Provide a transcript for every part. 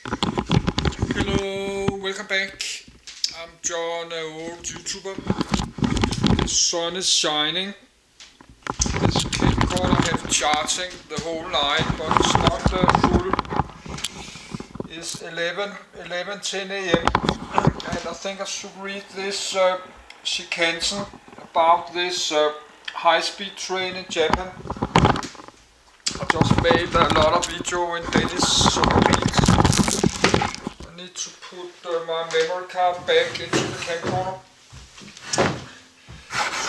Hello, welcome back. I'm John, an old YouTuber. The sun is shining. This cable cord I have charging the whole night, but it's not full. It's 10 a.m. And I think I should read this Shinkansen about this high-speed train in Japan. I just made a lot of video in Danish, so I need to put my memory card back into the camcorder.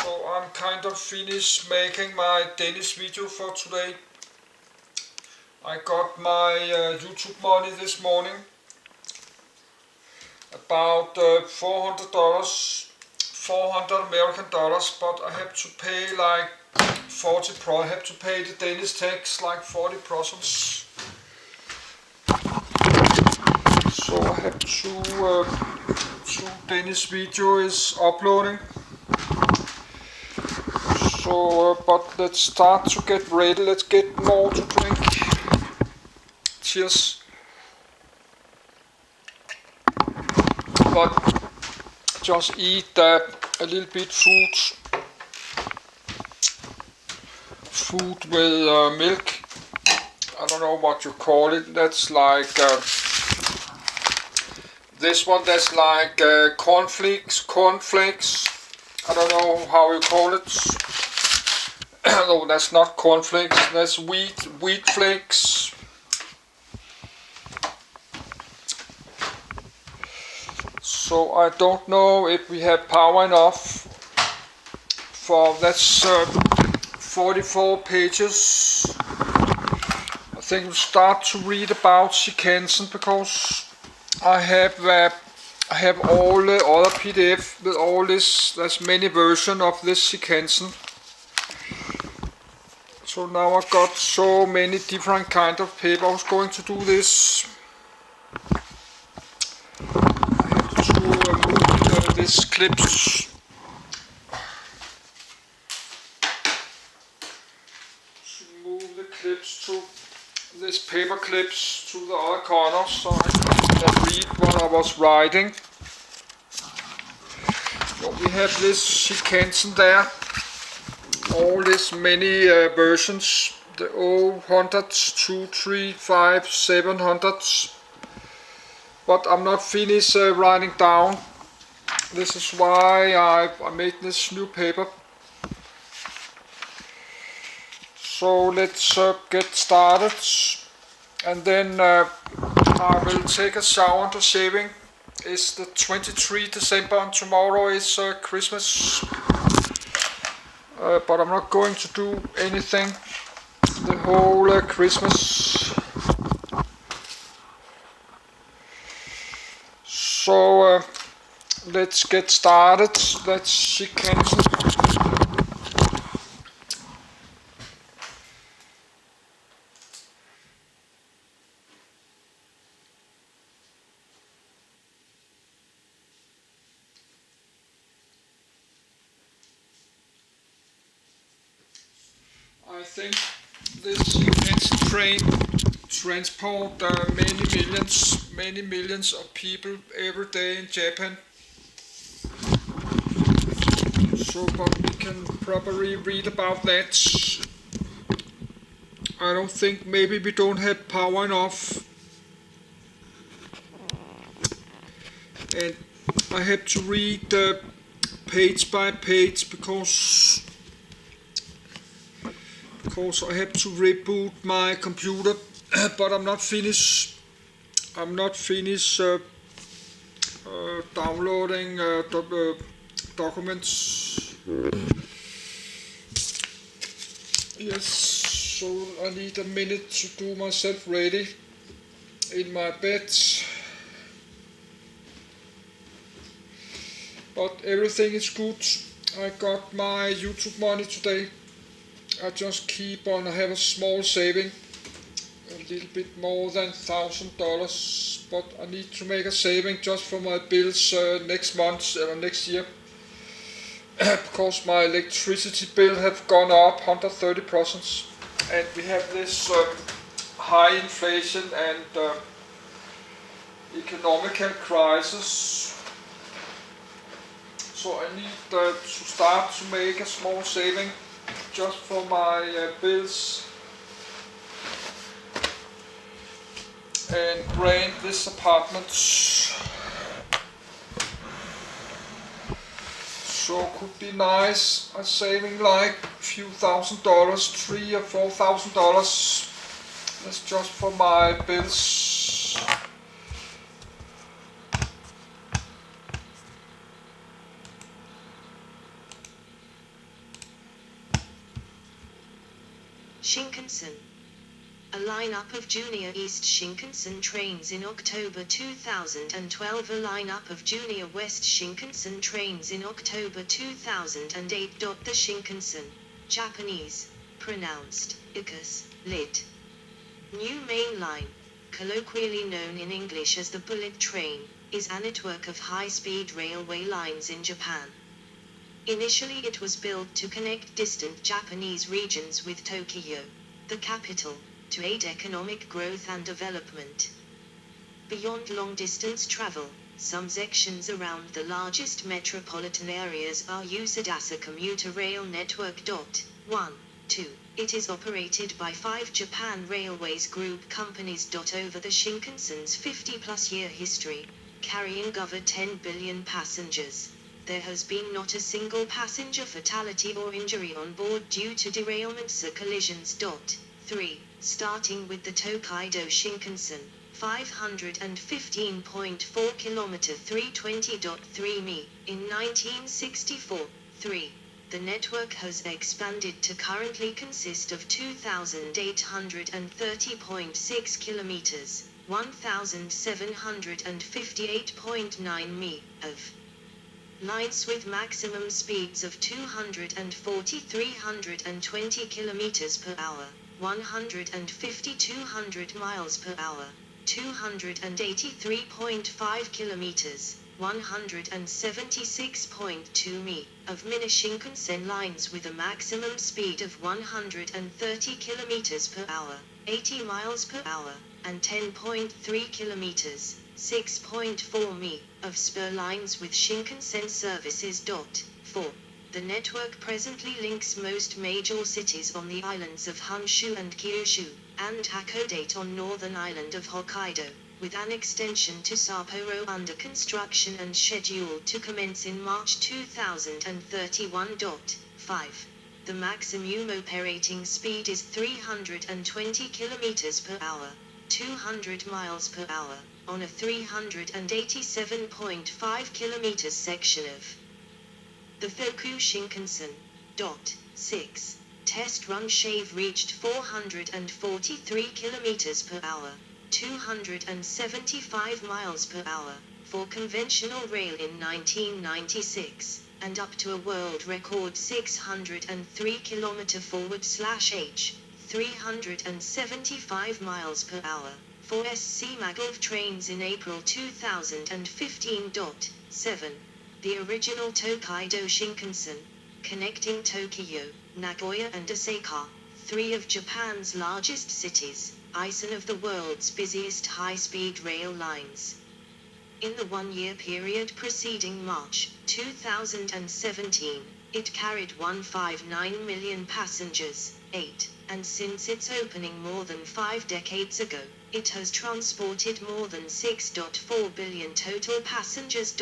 So I'm kind of finished making my Danish video for today. I got my YouTube money this morning, about $400, 400 American dollars, but I have to pay like 40 pro. I have to pay the Danish tax like 40%. So I have two Danish video is uploading. So, but let's start to get ready. Let's get more to drink. Cheers. But just eat a little bit food with milk. I don't know what you call it. That's like this one. That's like cornflakes. I don't know how you call it. No, that's not cornflakes. That's wheat flakes. So I don't know if we have power enough for that's 44 pages. I think we'll start to read about Shinkansen because I have all the other PDF with all this. There's many versions of this Shinkansen. So now I got so many different kind of paper. I was going to do this. Move this clips. To move the clips to this paper clips to the other corner so I can read what I was writing. So we have this Shinkansen there. All these many versions. The 000s, 2, 3, 5, 700s. But I'm not finished writing down. This is why I made this new paper. So let's get started. And then I will take a shower and shaving. It's the 23 December and tomorrow is Christmas. But I'm not going to do anything the whole Christmas. So let's get started. That's Shinkansen. I think this Shinkansen train transport many millions of people every day in Japan. So, but we can probably read about that. I don't think maybe we don't have power enough. And I have to read page by page because I have to reboot my computer, but I'm not finished. Downloading documents. Yes, so I need a minute to do myself ready in my bed. But everything is good. I got my YouTube money today. I just keep on, I have a small saving, a little bit more than $1,000, but I need to make a saving just for my bills next month or next year, because my electricity bill have gone up 130%, and we have this high inflation, and economical crisis. So I need to start to make a small saving just for my bills and rent this apartment. So could be nice, saving like a few $1,000, $3,000 or $4,000. That's just for my bills. Shinkansen. A lineup of Junior East Shinkansen trains in October 2012. A lineup of Junior West Shinkansen trains in October 2008. The Shinkansen, Japanese, pronounced Ikus, lit. New main line, colloquially known in English as the bullet train, is a network of high-speed railway lines in Japan. Initially it was built to connect distant Japanese regions with Tokyo, the capital, to aid economic growth and development. Beyond long-distance travel, some sections around the largest metropolitan areas are used as a commuter rail network. 1. 2. It is operated by 5 Japan Railways Group companies. Over the Shinkansen's 50-plus year history, carrying over 10 billion passengers, there has been not a single passenger fatality or injury on board due to derailments or collisions. 3. Starting with the Tokaido Shinkansen, 515.4 km 320.3 mi, in 1964. 3. The network has expanded to currently consist of 2,830.6 km, 1,758.9 mi, of lines with maximum speeds of 240-320 km per hour, 150-200 miles per hour, 283.5 km, 176.2 mi, of mini Shinkansen lines with a maximum speed of 130 km per hour, 80 miles per hour, and 10.3 km, 6.4 mi, of spur lines with Shinkansen services. 4. The network presently links most major cities on the islands of Honshu and Kyushu, and Hakodate on northern island of Hokkaido, with an extension to Sapporo under construction and scheduled to commence in March 2031. 5. The maximum operating speed is 320 km per hour, 200 miles per hour, on a 387.5 km section of the Toku Shinkansen. 6. Test run shave reached 443 km per hour, 275 miles per hour, for conventional rail in 1996, and up to a world record 603 km forward/h, 375 miles per hour, for SC Maglev trains in April 2015. 7. The original Tokaido Shinkansen, connecting Tokyo, Nagoya and Osaka, 3 of Japan's largest cities, is one of the world's busiest high-speed rail lines. In the one-year period preceding March 2017, it carried 159 million passengers, 8, and since its opening more than 5 decades ago, it has transported more than 6.4 billion total passengers.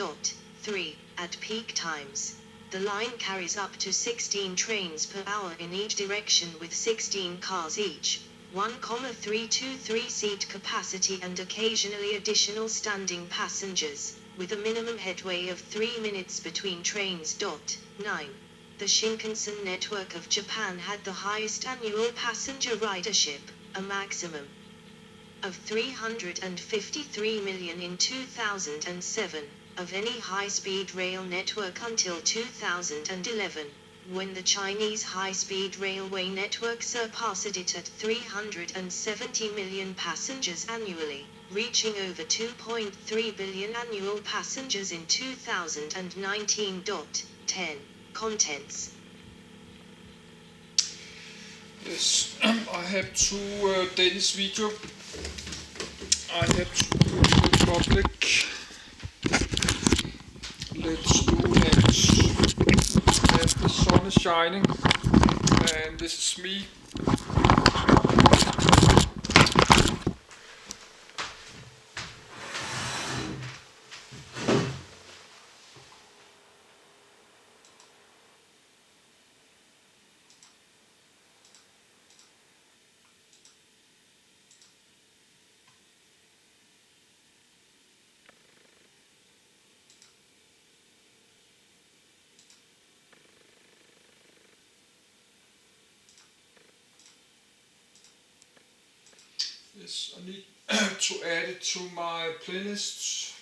3. At peak times, the line carries up to 16 trains per hour in each direction with 16 cars each, 1,323 seat capacity and occasionally additional standing passengers, with a minimum headway of 3 minutes between trains. 9. The Shinkansen network of Japan had the highest annual passenger ridership, a maximum of 353 million in 2007, of any high-speed rail network until 2011, when the Chinese high-speed railway network surpassed it at 370 million passengers annually, reaching over 2.3 billion annual passengers in 2019. 10. Contents. Yes, I have to Danish video. I have to put the public. Let's do that. And the sun is shining, and this is me. Yes, I need to add it to my playlists.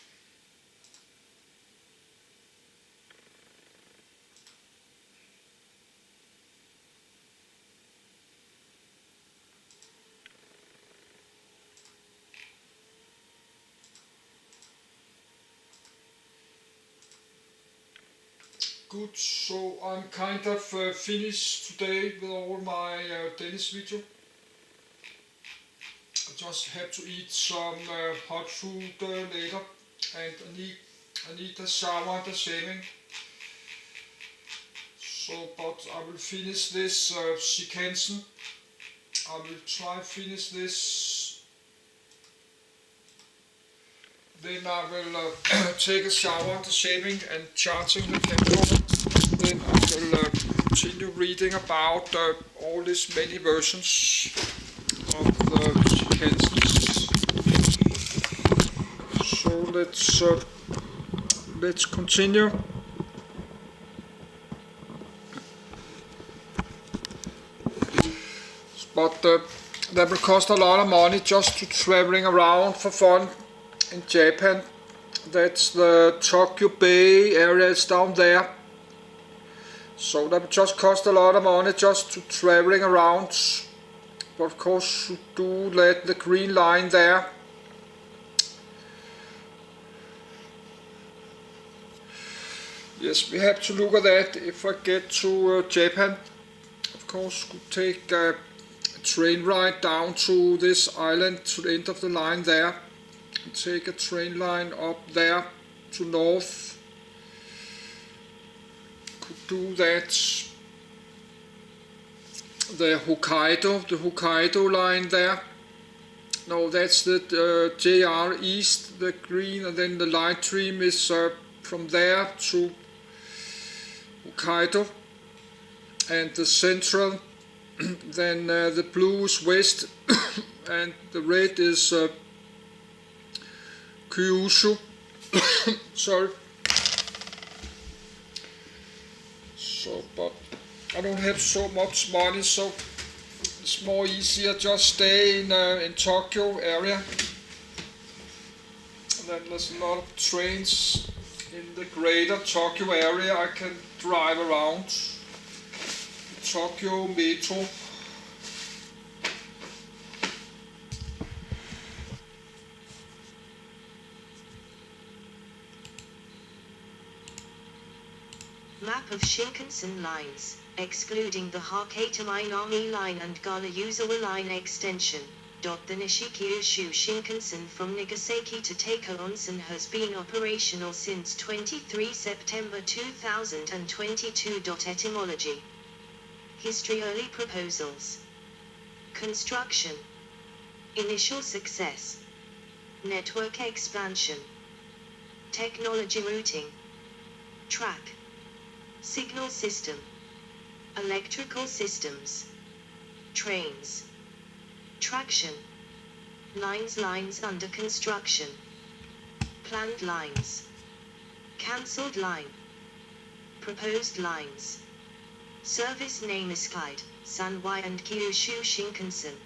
Good, so I'm kind of finished today with all my Danish video. I just have to eat some hot food later, and I need a shower and a shaving. So, but I will finish this Shinkansen. I will try finish this. Then I will take a shower and a shaving and charging the camera. Then I will continue reading about all these many versions of the Shinkansens. So let's continue. But that will cost a lot of money just to traveling around for fun in Japan. That's the Tokyo Bay area, is down there. So that will just cost a lot of money just to traveling around. But of course you do let the green line there. Yes, we have to look at that if I get to Japan. Of course, could take a train ride down to this island to the end of the line there. And take a train line up there to north. Could do that. The Hokkaido line there. No, that's the JR East, the green, and then the light trim is from there to Hokkaido. And the central, then the blue is west, and the red is Kyushu. Sorry. So, but I don't have so much money, so it's more easier just stay in Tokyo area. And then there's a lot of trains in the greater Tokyo area I can drive around. Tokyo Metro. Map of Shinkansen lines, excluding the Hakata Minami line and Gala-Yuzawa line extension. The Nishi-Kyushu Shinkansen from Nagasaki to Takeo Onsen has been operational since 23 September 2022. Etymology. History. Early proposals. Construction. Initial success. Network expansion. Technology. Routing. Track. Signal system. Electrical systems. Trains. Traction. Lines under construction. Planned lines. Cancelled line. Proposed lines. Service name Iskide, Sanwai and Kyushu Shinkansen.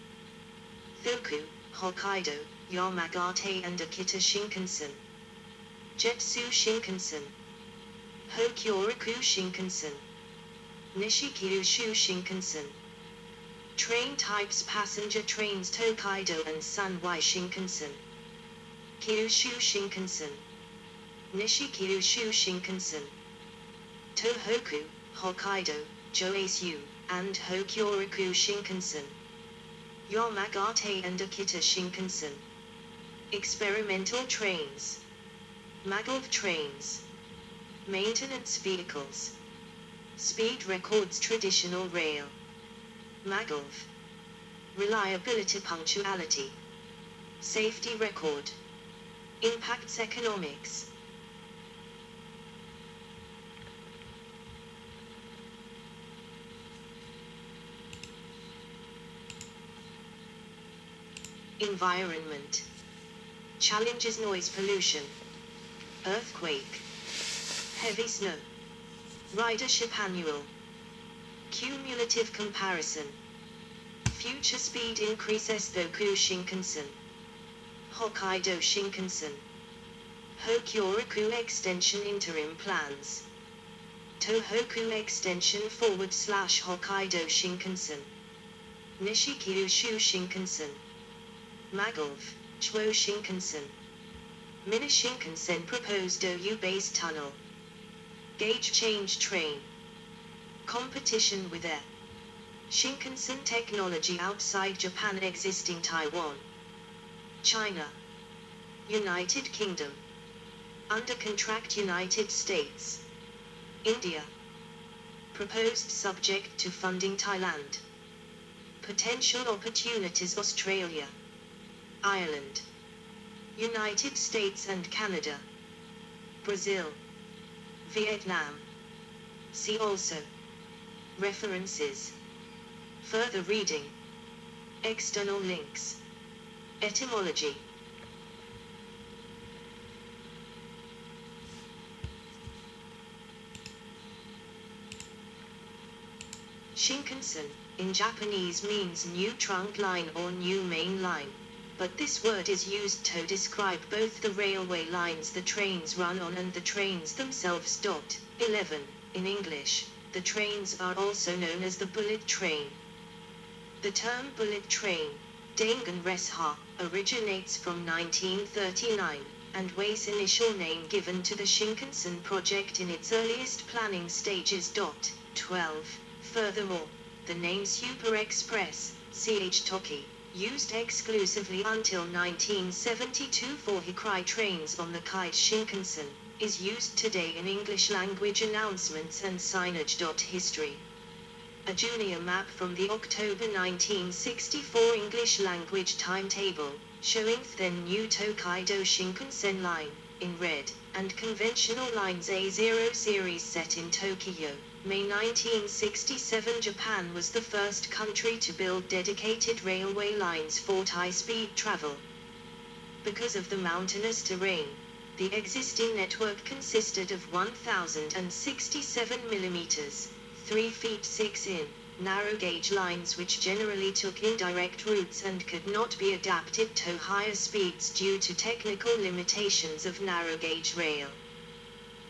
Fuku, Hokkaido, Yamagata and Akita Shinkansen. Jetsu Shinkansen. Hokuriku Shinkansen. Nishi-Kyushu Shinkansen. Train types: passenger trains Tokaido and Sanwai Shinkansen. Kyushu Shinkansen. Nishi-Kyushu Shinkansen. Tohoku, Hokkaido, Joeisu, and Hokuriku Shinkansen. Yamagata and Akita Shinkansen. Experimental trains. Maglev trains. Maintenance vehicles. Speed records traditional rail. Maglev. Reliability punctuality. Safety record. Impacts economics. Environment. Challenges noise pollution. Earthquake. Heavy snow. Ridership annual. Cumulative comparison. Future speed increases Tohoku Shinkansen. Hokkaido Shinkansen. Hokuriku Extension Interim Plans. Tohoku Extension /Hokkaido Shinkansen. Nishikyushu Shinkansen. Maglev, Chuo Shinkansen. Mini Shinkansen proposed Oyu Base Tunnel. Gauge change train. Competition with Air Shinkansen technology outside Japan existing Taiwan. China. United Kingdom. Under contract United States. India. Proposed subject to funding Thailand. Potential opportunities Australia. Ireland. United States and Canada. Brazil. Vietnam. See also. References. Further reading. External links. Etymology. Shinkansen, in Japanese means new trunk line or new main line, but this word is used to describe both the railway lines the trains run on and the trains themselves. 11. In English, the trains are also known as the bullet train. The term bullet train, Dangan-Resha, originates from 1939, and was initial name given to the Shinkansen project in its earliest planning stages. 12. Furthermore, the name Super Express, ch Toki, used exclusively until 1972 for Hikari trains on the Kite Shinkansen, is used today in English language announcements and signage. History. A junior map from the October 1964 English language timetable, showing the new Tokaido Shinkansen line, in red, and conventional lines A0 series set in Tokyo. May 1967. Japan was the first country to build dedicated railway lines for high-speed travel. Because of the mountainous terrain, the existing network consisted of 1,067 mm, 3 feet 6 in, narrow-gauge lines which generally took indirect routes and could not be adapted to higher speeds due to technical limitations of narrow-gauge rail.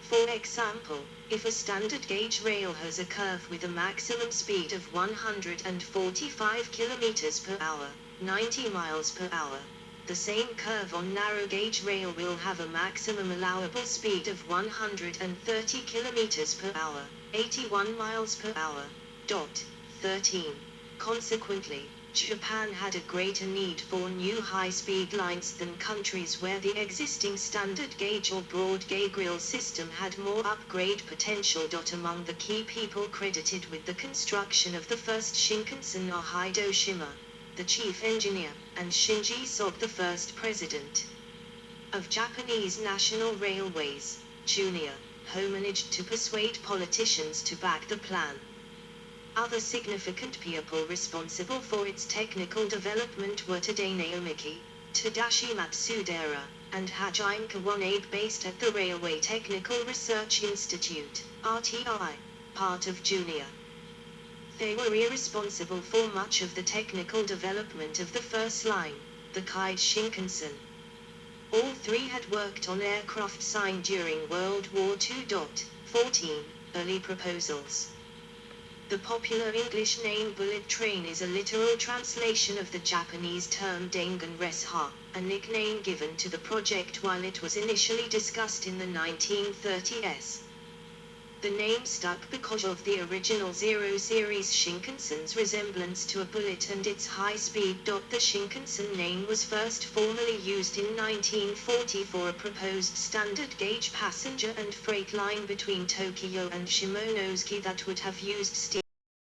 For example, if a standard gauge rail has a curve with a maximum speed of 145 km per hour, 90 miles per hour, the same curve on narrow gauge rail will have a maximum allowable speed of 130 km per hour, 81 miles per hour. 13. Consequently, Japan had a greater need for new high-speed lines than countries where the existing standard gauge or broad gauge rail system had more upgrade potential. Among the key people credited with the construction of the first Shinkansen are Hido Shima, the chief engineer, and Shinji Sobe, the first president of Japanese National Railways, Jr., who managed to persuade politicians to back the plan. Other significant people responsible for its technical development were Tadane Omiki, Tadashi Matsudera, and Hajime Kawanabe, based at the Railway Technical Research Institute, RTI, part of Junior. They were responsible for much of the technical development of the first line, the Kite Shinkansen. All three had worked on aircraft signed during World War II. 14. Early proposals. The popular English name bullet train is a literal translation of the Japanese term Dangan-Resha, a nickname given to the project while it was initially discussed in the 1930s. The name stuck because of the original Zero Series Shinkansen's resemblance to a bullet and its high speed. The Shinkansen name was first formally used in 1940 for a proposed standard gauge passenger and freight line between Tokyo and Shimonoseki that would have used steam